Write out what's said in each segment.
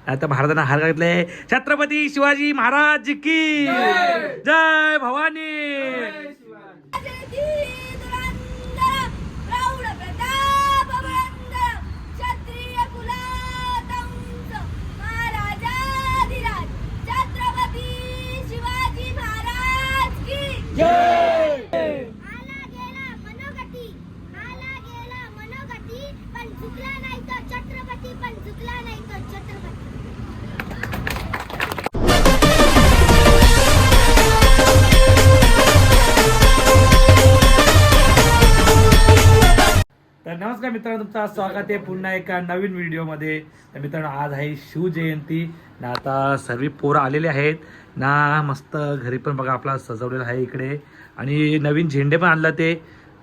आता भारतानं हार घातले. छत्रपती शिवाजी महाराज की जय भवानी. तर नमस्कार मित्रांनो, तुमचं स्वागत आहे पुन्हा एका नवीन व्हिडिओमध्ये. तर मित्रांनो, आज आहे शिवजयंती ना. आता सर्व पोरं आलेले आहेत ना. मस्त घरी पण बघा आपला सजवलेला आहे इकडे, आणि नवीन झेंडे पण आणला ते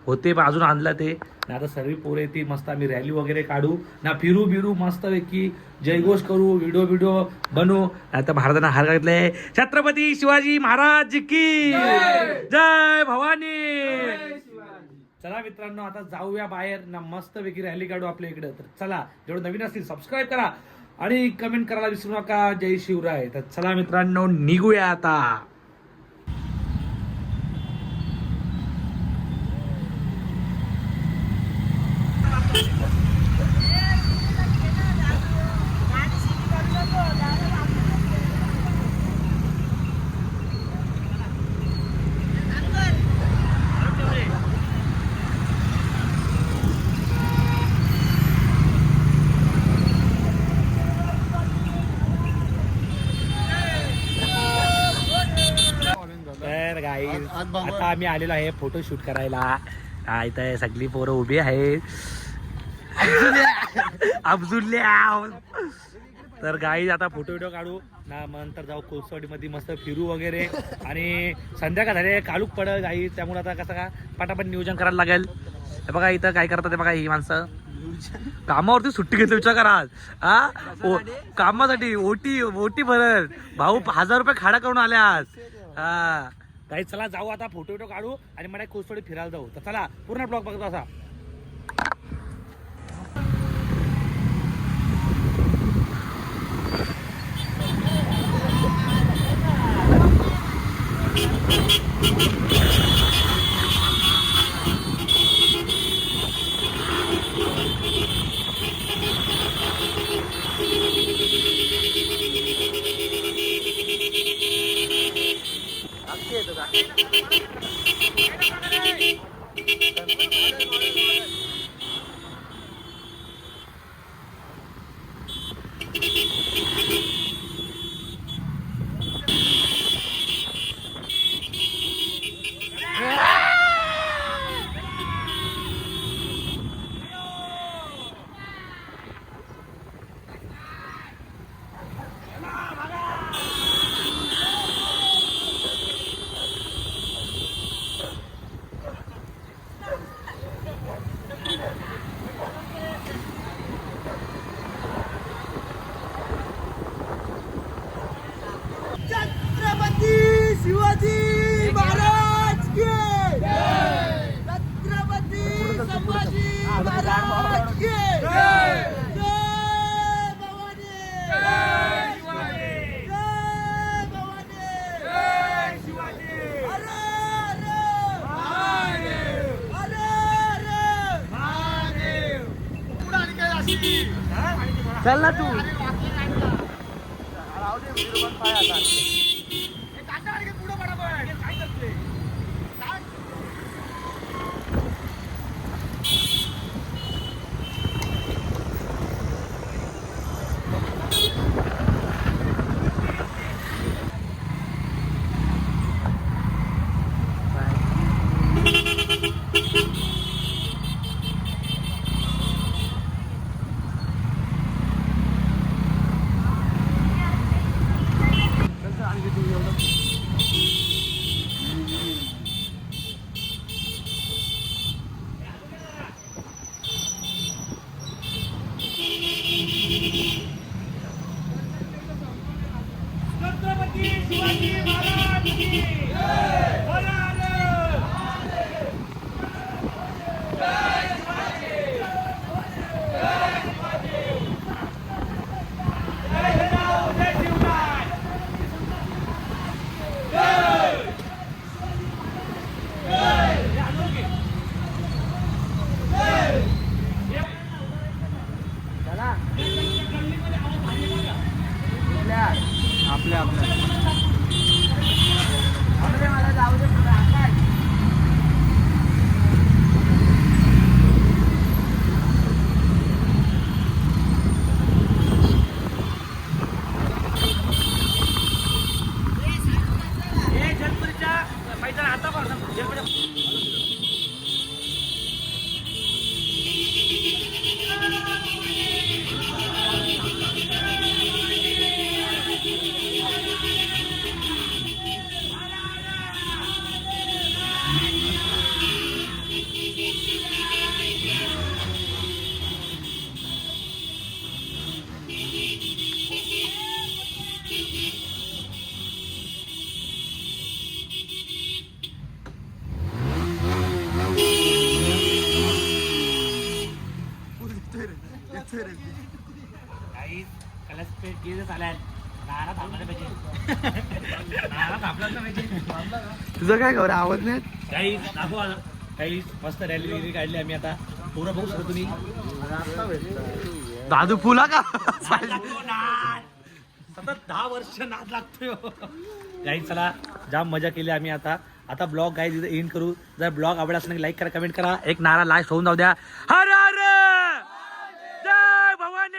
होते पण अजून आणला ते ना. आता सर्व पोरं येते, मस्त आम्ही रॅली वगैरे काढू ना, फिरू बिरू मस्त पैकी जयघोष करू, व्हिडिओ बनवू. आता भारतानं हार घातले. छत्रपती शिवाजी महाराज की जय भवानी. चला मित्रांनो, आता जाऊया बाहेर ना, मस्त पैकी रॅली काढू आपल्या इकडे. तर चला, जेवढं नवीन असतील सबस्क्राईब करा आणि कमेंट करायला विसरू नका. जय शिवराय. तर चला मित्रांनो, निघूया आता. तर गाईज, आता आम्ही आलेलो आहे फोटोशूट करायला. इथं सगळी पोरं उभी आहेत. अब्दुल्ल्या. तर गाईज, आता फोटो व्हिडिओ काढू ना, नंतर जाऊ कोसवाडीमध्ये मस्त फिरू वगैरे. आणि संध्याकाळ झाले, काळूक पडल गाईज, त्यामुळे आता कसं का पटापट नियोजन करायला लागेल. हे बघा इथं काय करतात ते बघा. ही माणसं कामावरती सुट्टी घेतली, विचार करा. कामासाठी ओटी भरल भाऊ, 1000 रुपये खाडा करून आल्यास. हा काही, चला जाऊ आता फोटो व्हिडिओ काढू आणि मला कोसवाडी फिरायला जाऊ. तर चला, पूर्ण ब्लॉग बघतो असा. शिवाजी महाराज की जय. छत्रपती संभाजी महाराज की जय. जय भवानी. जय शिवाजी. जय भवानी. जय शिवाजी. अरे महादेव. अरे महादेव. चल ना तू. जय आपल्या आपल्या तुझं काय खबर आवाज नाही काही दाखवा काही मस्त रॅली वगैरे काढली आम्ही आता पूर्ण बघू शकतो तुम्ही दादू फुला का सतत 10 वर्ष नाद लागतोय गाईज चला जाम मजा केली आम्ही आता आता ब्लॉग गाईज इथे एंड करू जर ब्लॉग आवडला असेल लाईक करा कमेंट करा एक नारा लास्ट होऊन जाऊ द्या हर हर जय भवानी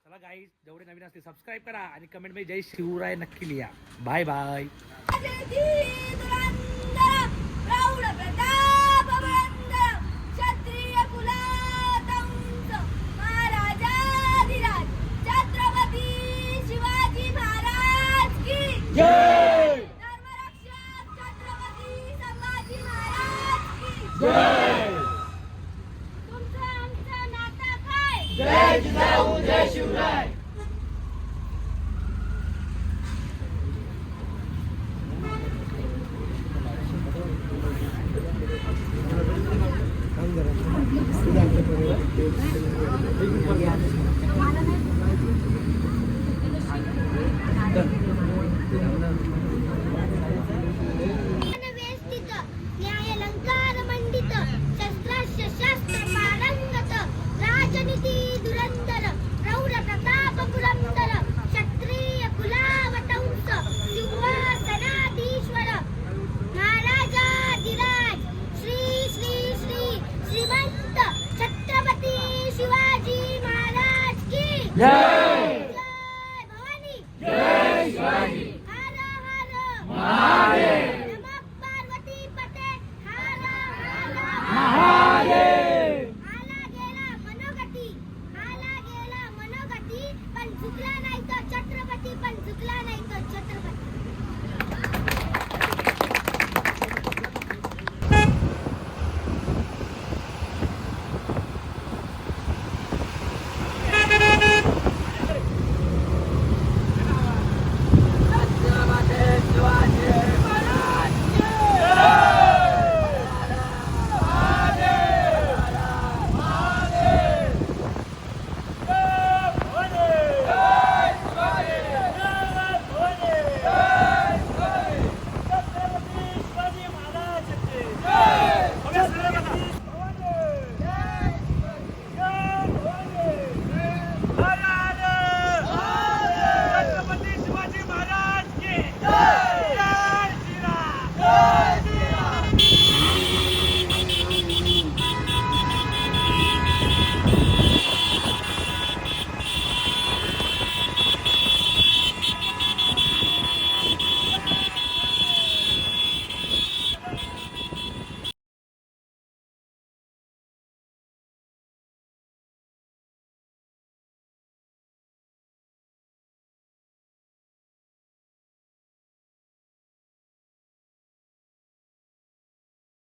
चला गाईज जेवढे नवीन असते सबस्क्राईब करा आणि कमेंट मध्ये जय शिवराय नक्की लिहा बाय बाय जय जिजाऊ जय शिवराय Yeah!